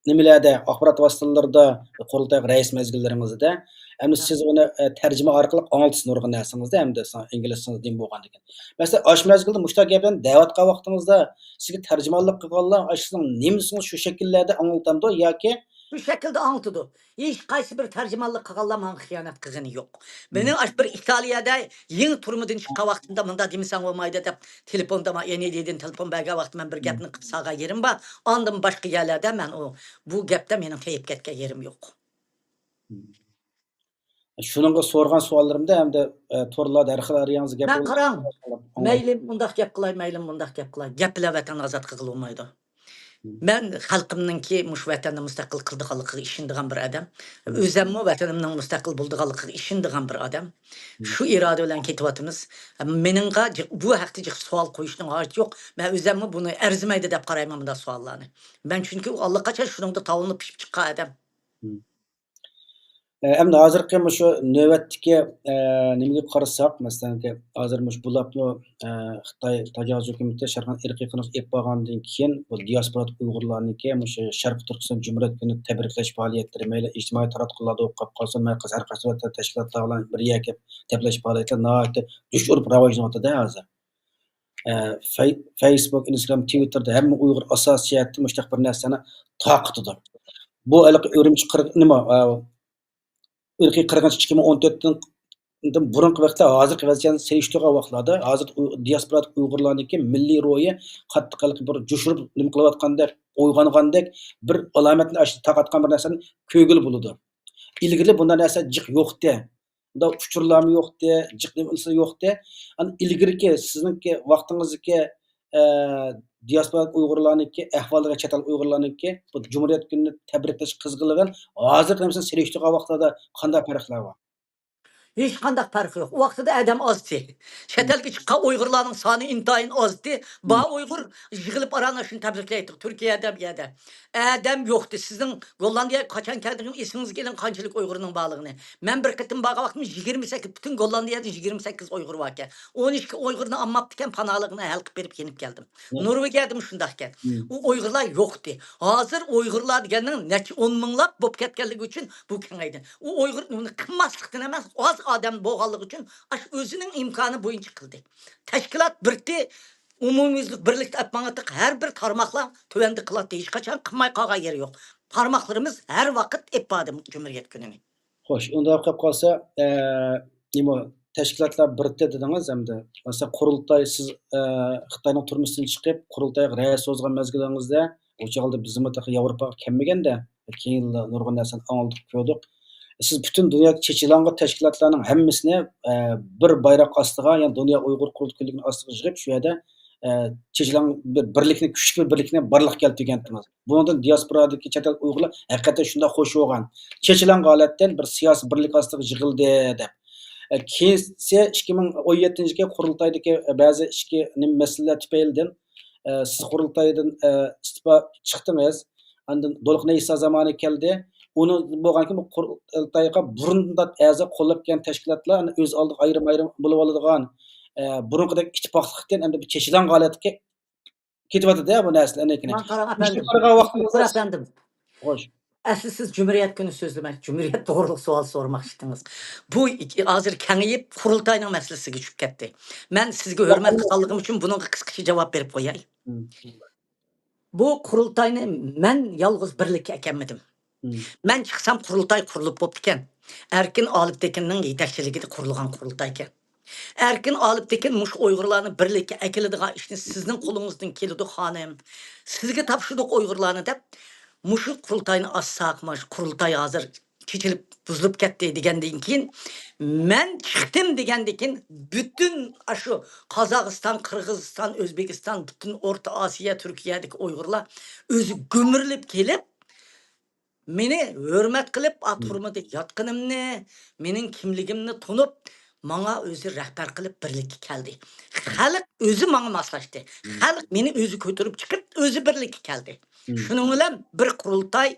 nimelerde, axbarat vasıtalarında qurultay reis mezgillerimizde hem de siz onu tercüme arkalı anlatısın organ dersingizde hem de İngilizceniz din bolgan degen. Mesela aş mezgilde muştaq gapdan davatqa vaqtingizda sizga terjümanlik qilganlar aşsının nemesini şu şekillerde anlatamdı yoki Bu şekilde anlatıdı. Hiç qaysi bir tercümanlık qılganlar mənə xiyanət qılğını yox. Mənim bir İtaliyada yeni turmudan çıxqa vaxtında mında demisən olmaydı deb telefonda yeni dedin telefon bəgə vaxt mən bir gəpni qıb sağa yerim var. Andım başqa yerlərdə mən o bu gəpdə mənim teyib getgə yerim yox. Şununla sorgan suallarımda hem de torlarda her xil arayağınızı gap Mən qaram. Meylim bundaq gəp qılay, meylim bundaq gəp qılay. Gəplə vətən azad qılınmaydı. Ben halkımınki muş vətəndə müstəqil qıldığalıqı işindiğən bir adam. Özəmmi vətənimdən müstəqil bulduğalıqı işindiğən bir adam. Şu iradə ilə ketivatımız. Meninqa bu haqda sual qoyuşun hacı yox. Mən özəmmi bunu ərziməydi deyə qarayımam da suallarını. Ben çünki Allah qaçar şununda tavılını pişib çıxqa adam. Hem de hazırki şu nöbetdeki nimeye qarasak, mesela hazır muş bulaplı Xitay tajavuz hükümeti şarkın irqiy qınıq ep bağandan keyin bu diaspora Uyg'urlarniki muş Sharq Turkiston Cumhuriyet günü tebriklash faoliyatları meyle ijtimoiy taratqularda o'qib qolsa, markaz har qaysi tashkilotlar bilan bir yakib tebriklash faoliyatlar nihoyatda duch urib rivojlanyapti hozir. Facebook, Instagram, Twitterda hamma Uyg'ur asosiyati mushtaq bir narsani taqitidi. Bu Urumchi nima irqiy qirg'inchilik 2014dan burungi vaqtda hozirgi vaziyatni selishtirgan vaqtlarda hozir diaspora Uyg'urlarniki milliy ro'yi qattiq bir jo'shirib nima qilayotgandek, uyg'ongandek bir alomatni taqatgan bir narsani ko'gil bo'ladi. Ilgari bunday narsa jiq yo'qdi. Bunda uchurlarmi yo'qdi, jiq nimasi yo'qdi. Ani ilgariki sizningki vaqtingizdagi diaspora Uyg'urlarniki ahvoliga chatal Uyg'urlarniki bu Cumhuriyet gününü tebriklash qizg'inligini hozirgi nimasi selishtirgan vaqtlarda qanday farqlar bor? Hiç qandaq farqı yox. O vaxtda adam azdı. Şətelki çıxan Uyğurların sanı intayın azdı. Ba Uyğur yığılıb aranışını təbriklədik. Türkiyədə bir yerdə. Adam yoxdur. Sizin Gollandiyaya qaçan kəldiyiniz isminiz gəlin qançılıq Uyğurun bağlığını. Mən bir qitim bağa vaxtım 28 bütün Gollandiyada 28 Uyğur var ki. 12 Uyğurunu ammapdıkən panalığını həlqib verib yenib gəldim. Norvegiyadım şundaqkən. O Uyğurlar yoxdur. Hazır Uyğurlar degənin neçə 10 minlab bop kətkənlik üçün bu kengaydı. O Uyğur qımmaslıqdan emas az adam boğallığı üçün özünün imkanı boyunca qıldı. Təşkilat birdi, umumyüzlük birlik etmanıtıq hər bir tarmaqla tövəndi qılatdı. Hiç qaçan qımmay qağa yeri yox. Tarmaqlarımız hər vaqt epadı Cumhuriyet gününü. Xo'sh, unda qolib qolsa, nima tashkilotlar birdi dedingiz hamda. Mesela qurultay siz Xitoyning turmushidan chiqib, qurultayga rais o'zgan mezgilingizda, o'sha bizim Yevropaga kelmaganda, keyin nurg'un narsani anglitib ko'rdik. Siz bütün dünya çeçilanga teşkilatlarının hemmisini bir bayrak astığa, yani Dünya Uygur Kurulu Kulübü'nün astığa yığıp şu yerde Chechilan bir birlikni, kuchli bir birlikni barliqqa keltirganmiz. Bundan diasporadagi chet el Uyg'urlar haqiqatan shunday xush bo'lgan. Chechilan holatdan bir siyosiy birlik ostiga yig'ildi deb. Keyin 2017-yilgi qurultaydagi ba'zi ichki masalalar tufaylidan siz qurultaydan istifa chiqdingiz. Andan Do'liqna Iso zamoni keldi. Uni bo'lganki bu qurultayga burundan a'zo qo'llab kelgan tashkilotlar o'z oldiga ayrim bo'lib oladigan burunqidek ittifoqlikdan endi bir chechilan holatga ketyapti-da bu narsa lekin. Man Qaran efendim. Efendim. Xo'sh. Asli siz Cumhuriyet günü sözlemek, Cumhuriyet doğruluk sual sormak istediniz. Bu hazır kengayip kurultayının meselesiga düşüp ketdi. Ben sizge hürmet kısalığım için bunun kısa cevap verip koyay. Bu kurultayını ben yalnız birlikte ekemedim. Ben çıksam kurultay kurulup boptiken. Erkin Aliptekin'nin yetekçiliğinde kurulgan kurultayken. Erkin Aliptekin muş Uygurlarını birlikte ekilediği işini sizin kolunuzdan kelidi hanım. Sizge tapşırdık Uygurlarını dep. Muşu kurultayını assaqmaş, kurultay hazır keçilip buzulup ketdi degenden keyin men chiqdim degenden keyin bütün aşı Qozog'iston, Qirg'iziston, O'zbekiston, bütün O'rta Osiyo, Turkiyadagi Uyg'urlar o'zi gumurlib kelib meni hurmat qilib turmada yotqinimni, mening kimligimni tunib manga o'zi rahbar qilib birlikka keldi. Xalq o'zi manga moslashdi. Xalq meni o'zi ko'tarib chiqib o'zi birlikka keldi. Şunun bilan bir qurultay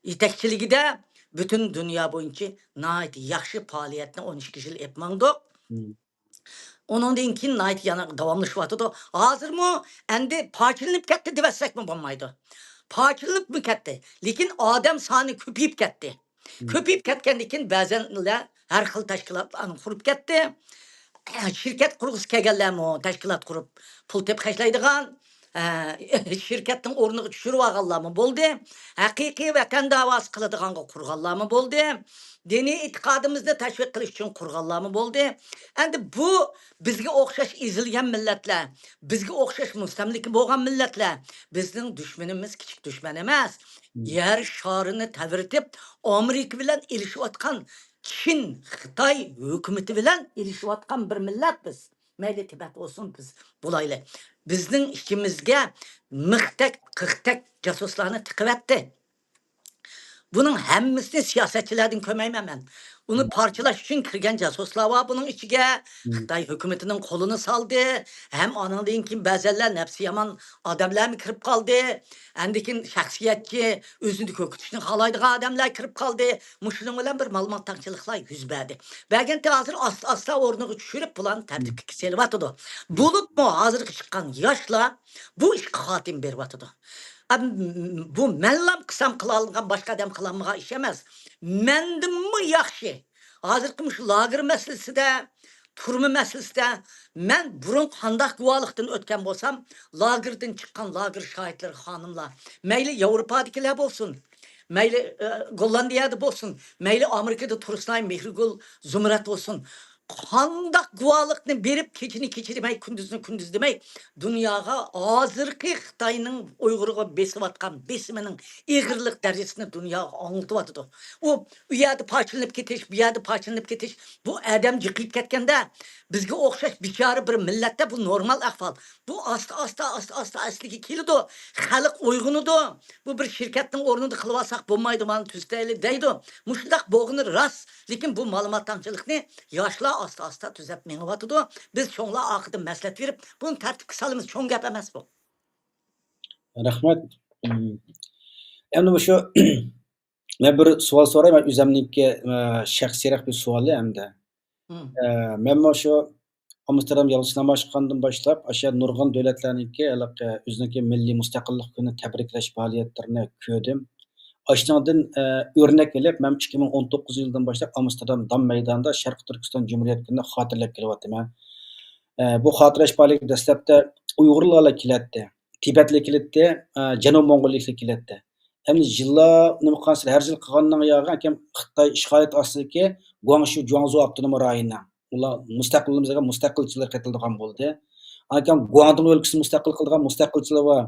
yetakchiligida bütün dünya bo'yicha nayt yaxshi faoliyatni 12 yil etmangdi. Onundan keyin nayt yana davomlashyapti. Hozirmi endi parchalanib ketdi debasakmi bo'lmaydi. Parchalanib mi ketdi? Lekin odam soni ko'payib ketdi. Ko'payib ketgandan keyin ba'zanlar har xil tashkilotlarni qurib ketdi. Şirket qurg'isi kelganlarmi tashkilot qurib pul tepqashlaydigan şirketin o'rniga tushirib olganlarmi bo'ldi. Haqiqiy vatan da'vosi qiladiganga qurganlarmi bo'ldi. Diniy e'tiqodimizni tashviq qilish uchun qurganlarmi bo'ldi. Endi bu bizga o'xshash ezilgan millatlar, bizga o'xshash mustamlika bo'lgan millatlar. Bizning dushmanimiz kichik dushman emas. Yer shorini tavirtib Amerika bilan elishayotgan Çin, Xitoy hukumati bilan elishayotgan bir millat biz. Mayli Tibet olsun biz bulayla. Bizning ikimizga mixtek, qixtek casuslarını tıkıvetti. Bunun hemmisini siyasetçilerden kömeyim ben. Onu parçalaş için kirgen casuslar var bunun içige. Xitay hükümetinin kolunu saldı. Hem anladığın ki bəzələr nefsi yaman adamlar mı kırıp kaldı. Endikin şahsiyetçi, özünü kökütüşünü halaydığı adamlar kırıp kaldı. Muşunun olan bir malumat takçılıklar yüz verdi. Belki de hazır asla orunu düşürüp bulan tertip kişisel vatıdı. Bulup mu hazır çıkan yaşla bu iş hatim bir vatıdı. Bu menlam kısam kılalgan başka adam kılanmağa işemez. Mendim mi yaxşı? Hazır kımış lager meselesi de, turmu meselesi de, men burun qandaq guvalıqdan ötken bolsam, lagerden çıkan lager şahitleri hanımlar, meyli Avrupa'dakiler bolsun, meyli Gollandiyada bolsun, meyli Amerika'da Turusnay, Mehrigul, Zumrat olsun, qandaq guvalıqni berip keçini keçirmey, kündüzünü demey, dünyaya hazırki Xitayning Uyg'urga besib atkan besiminin ig'irlik derecesini dünya anlatıvatıdı. O uyada parçalanıp ketiş, bu yada parçalanıp ketiş, bu adam jıqıyıp ketkende bizge o'xshash bichara bir millatda bu normal ahvol. Bu asta asligi keldi. Xalq uyg'unidi. Bu bir shirkatning o'rnida qilib olsak bo'lmaydi, mana tuztayli deydi. Mushundaq bo'g'ini rast, lekin bu ma'lumotchilikni yoshlar asta tuzab mengyapti. Biz cho'nglar oxirida maslahat berib, buni tartibga solamiz. Cho'ng gap emas bu. Rahmat. Endi shu men bir savol so'rayman, o'zimniki shaxsiyroq bir savol hamda. Men shu Amsterdam yalışlama başkanından başlap aşağı nurg'un davlatlarniki o'ziniki milliy mustaqillik kuni tabriklash faoliyatlarini ko'rdim. Aşağıdan örnek elib, men 2019 yıldan başlap Amsterdam Dam meydanında Sharq Turkiston Cumhuriyet gününü xotirlab kelyapman. Bu xotirash faoliyati dastlabda Uyg'urlar keladi, Tibetlik keladi, Janub Mong'ollik keladi. Endi yillar nima qilsa har yil qilgandan yog'i akam Xitoy ishg'oliyat ostidagi Guangzhou, Guangzhou avtonom rayonidan ular mustaqilligimizga mustaqilchilar qatilgan bo'ldi. Akam Guangdong o'lkasini mustaqil qilgan mustaqilchilar va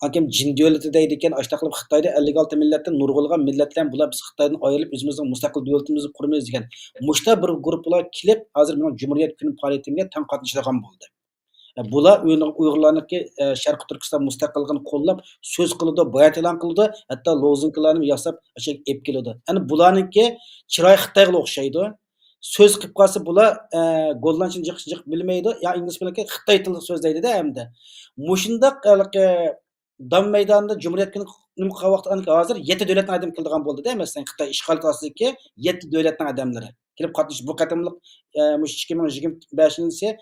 akam Jin davlati deydi ekan, ashta qilib Xitoyda 56 millatdan nurg'ulgan millatlar bular biz Xitoydan ayrilib o'zimizning mustaqil davlatimizni quramiz degan. Mushta bir guruhlar kelib, hozir men Cumhuriyet kuni faoliyatimga tan qatnashadigan bo'ldi. Bular Uyg'urlarniki Sharqi Turkiston mustaqilligini qo'llab, so'z qiladi, bayat e'lon qildi, hatto lozunkalarni yasab o'sha olib keladi. Ana bularniki chiroy Xitoyga o'xshaydi. So'z qilib qolsa bular gollanchini jiq bilmaydi, yo ingliz bilan Xitoy tilida so'zlaydi-da hamda. Mushundaq Dam maydonida Cumhuriyet kuni nima qilyapti? Hozir 7 davlatning odam keladigan bo'ldi-da, masalan, Xitoy ishg'ol ostidagi 7 davlatning odamlari kelib qatnashib bu qatimliq mush 2025-yil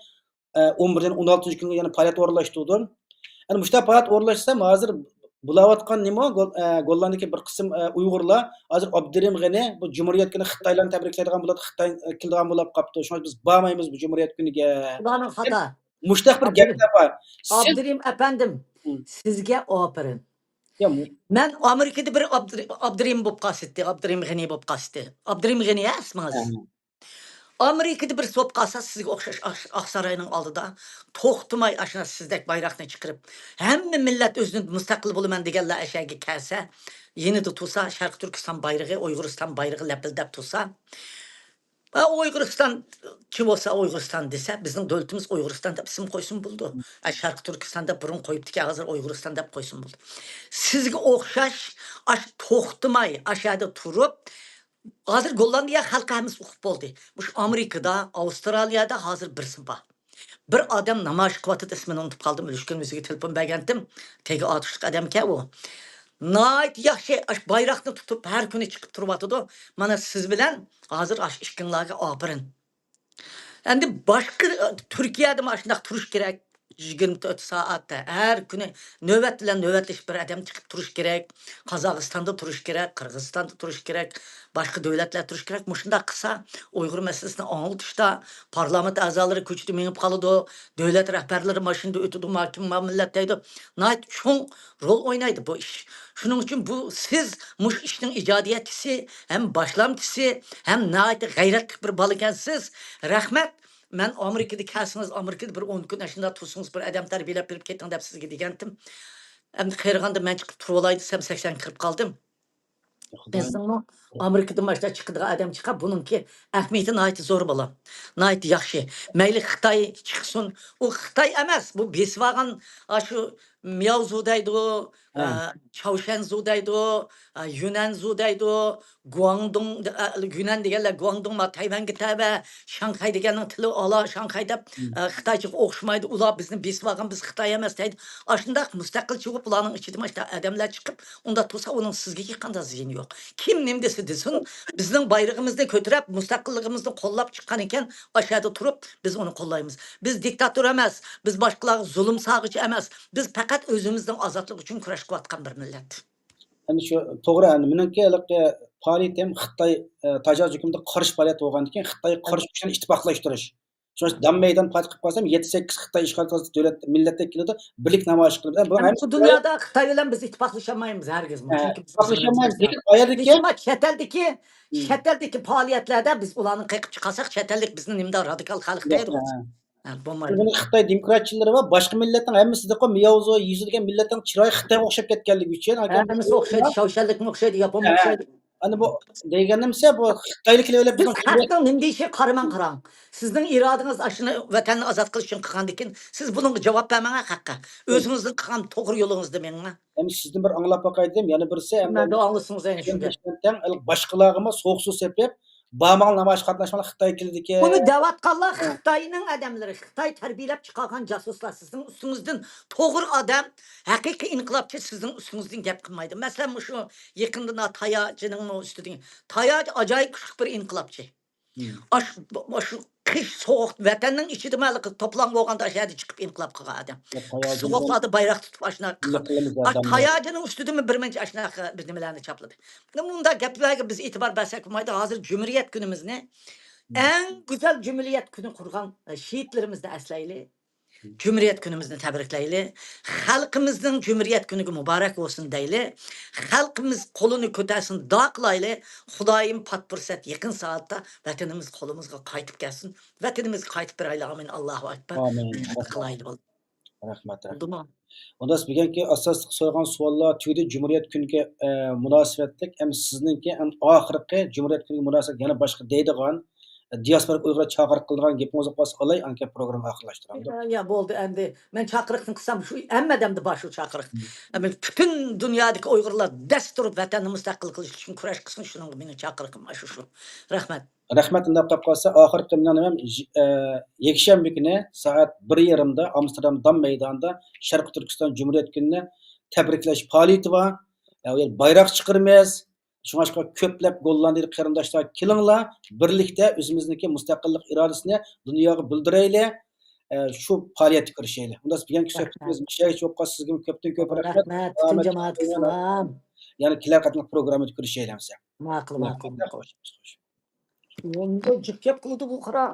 11-dan 16 kunga yana faoliyat o'rinlashtirdi. Ana mushta faoliyat o'rinlashtirsam hozir bulayotgan nima Gollandagi bir qism Uyg'urlar hozir Abdurim G'ani bu Cumhuriyet kuni Xitoylarni tabriklaydigan bo'ladi, Xitoy keladigan bo'lib qopti. Shunga biz bormaymiz bu Cumhuriyet kuniga. Ularning xata. Mushtaq bir gaplar bor. Siz Abdurim efendim, sizga aferin. ya Men Amerikada bir Abdurim bo'lib qoldi, Abdurim G'ani bo'lib qoldi. Abdurim G'ani ismingiz? Amerikada bir so'p qalsa sizga o'xshash Oqsaroyning oldida to'xtamay ashuna sizdek bayroqni chiqarib, hamma millat o'zini mustaqil bo'laman deganlar ashaga kelsa, yenida tursa Sharq Turkiston bayrog'i, Uyg'uriston bayrog'i lapildab tursa, Uyg'uriston kim bo'lsa Uyg'uriston desa, bizning davlatimiz Uyg'uriston deb ism qo'ysin bo'ldi. Sharq Turkistonda burun qo'yibdiki, hozir Uyg'uriston deb qo'ysin bo'ldi. Sizga o'xshash to'xtamay ashada turib hozir Gollandiya xalqi hamiz o'qib bo'ldi. Bu Amerikada, Avstraliyada hozir birsin bor. Bir odam namoyish qilyotdi, ismini unutib qoldim, o'shgan o'ziga telefon bergandim. Tegi otishliq odamka u. Nayt yaxshi bayroqni tutib har kuni chiqib turyotdi. Mana siz bilan hozir ishkinglarga opirin. Endi boshqa Turkiyada mana shunday turish kerak. 24 soatda har kuni navbat bilan navbatlash bir odam chiqib turish kerak. Qozog'istonda turish kerak, Qirg'izistonda turish kerak, boshqa davlatlarda turish kerak. Shunday qilsa Uyg'ur masalasini anglitishda parlament a'zolari ko'chida minib qoladi, davlat rahbarlari mashinada o'tadi, mahkum millat deydi. Nayt cho'ng rol o'ynaydi bu ish. Shuning uchun bu siz mush ishning ijodiyatchisi, ham boshlamchisi, ham nayt g'ayratli bir bola ekansiz. Rahmat. Men Amerikada kelsangiz, Amerikada bir 10 kun ashunda tursangiz, bir odam tarbiyalab berib keting deb sizga degandim. Endi qayraganda men chiqib turib olay desam 80 kirib qoldim. Bizning Amerikada mashda chiqadigan odam chiqib, buningki ahmiyati nayt zo'r bo'la. Nayt yaxshi. Mayli Xitoy chiqsin, u Xitoy emas, bu besvagan shu Miaozu deydi, Chaoshanzu deydi, Yunanzu deydi, Guangdong, Yunan deganlar Guangdong ma Tayvanga taba, Shanxay deganning tili ola, Shanxay deb Xitoycha o'xshamaydi. Ular bizni besvagan, biz Xitoy emas deydi. Ashunda mustaqil chiqib ularning ichida mashda odamlar chiqib, unda tursa uning sizga qanday ziyoni yo'q. Kim nim desa desin, bizning bayrog'imizni ko'tarib, mustaqilligimizni qo'llab chiqqan ekan, ashada turib biz uni qo'llaymiz. Biz diktator emas, biz boshqalarga zulm sog'ichi emas. Biz faqat o'zimizning ozodlik uchun kurash qilayotgan bir millat. Hani şu to'g'ri, meniki faoliyatim Xitoy tajovuz hukumatiga qarshi faoliyat bo'lgandan keyin Xitoyga qarshi kuchni ittifoqlashtirish. Shu Dam maydon fath qilib qolsam 7-8 Xitoy ishg'ol qilgan davlat millatlar keladi, birlik namoyish qiladi. Bu Bu dunyoda Xitoy bilan biz ittifoqlashamaymiz hargiz. Chunki biz ittifoqlashamaymiz. Lekin oyerdagi chet eldagi faoliyatlarda biz ularni qiqib chiqarsak, chet ellik bizni nimda radikal xalq deydi. Bo'lmaydi. Buni Xitoy demokratchilari va boshqa millatning hammasida Miaozu, Yizu degan millatning chiroyi Xitoyga o'xshab ketganligi uchun Hammasi o'xshaydi, Shovshanlikmi o'xshaydi, Yaponga o'xshaydi. Ana bu deganimsa bu Xitoyliklar o'ylab Biz xalqning nima deyishi qaraman qarang. Sizning irodingiz ashuni vatanni ozod qilish uchun qilgandan keyin siz bunga javob bermang haqqa. O'zingizning qilgan to'g'ri yo'lingizda menga. Hem sizdan bir anglab bakaydım, yana birisi hem Men de anglısınız yani shunga. boshqalarga so'q suv sepib, bamal namoyish qatnashmalar Xitoy keldi-ki. Buni davatqanlar Xitoyning odamlari, Xitoy tarbiyalab chiqargan jasuslar sizning ustingizdan to'g'ri odam, haqiqiy inqilobchi sizning ustingizdan gap qilmaydi. Masalan, shu yaqinda Tayajining ustidan. Tayaj ajoyib kuchli bir inqilobchi. Shu qish so'q vatanning ichida malik to'plam bo'lganda ashadi chiqib inqilob qilgan odam. So'qlarda bayroq tutib ashuna qilgan. Tayajining ustidami bir muncha ashuna nimalarni chapladi. Bunda gaplarga biz e'tibor bersak bo'lmaydi. Hozir Cumhuriyet kunimizni en güzel Cumhuriyet kuni qurgan şehitlerimizni eslayli. Cumhuriyet günümüzü tebriklayli. Xalqimizning Cumhuriyet kuniga muborak bo'lsin deyli. Xalqimiz qo'lini ko'tarsin, duo qilayli. Xudoyim pat fursat yaqin soatda vatanimiz qo'limizga qaytib kelsin. Vatanimizga qaytib berayli. Amin. Allohu akbar. Amin. Qilayli. Rahmat. Bo'ldimi? Ondan bilganki asosli so'ralgan savollar tugadi Cumhuriyet kuniga munosabatlik ham sizningki oxirgi Cumhuriyet kuniga munosabat yana boshqa deydigan diasporik Uyg'ur chaqiriq qilgan gapingizni qolsa olay, anke programma oxirlashtiramiz. Ya bo'ldi endi. Men chaqiriqni qilsam shu hammadamda bor shu chaqiriq. Ama bütün dünyadagi Uyg'urlar dast turib vatanni mustaqil qilish uchun kurash qilsin, shuning meni chaqiriqim shu. Rahmat. Rahmat, undaq qilib qolsa, oxirgi bilan ham yakshanba kuni soat 1:30da Amsterdam Dam maydonida Sharq Turkiston Cumhuriyet gününi tabriklash faoliyati bor. Bayroq chiqirmiz. Şuңaşqa köplep Gollandiyalik qarindoshlar kelinglar, birlikda o'zimizniki mustaqillik irodasini dunyoga bildirayli. Shu faoliyatga kirishayli. Unda bilgan suhbatimiz mishayish yo'qqa sizga ko'pdan ko'p rahmat. Rahmat. Bütün jamoatga salom. Ya'ni kelar qatnaq programmada kirishaylik. Ma'qul, ma'qul. Xo'sh. Endi jikkep qildi bu qara.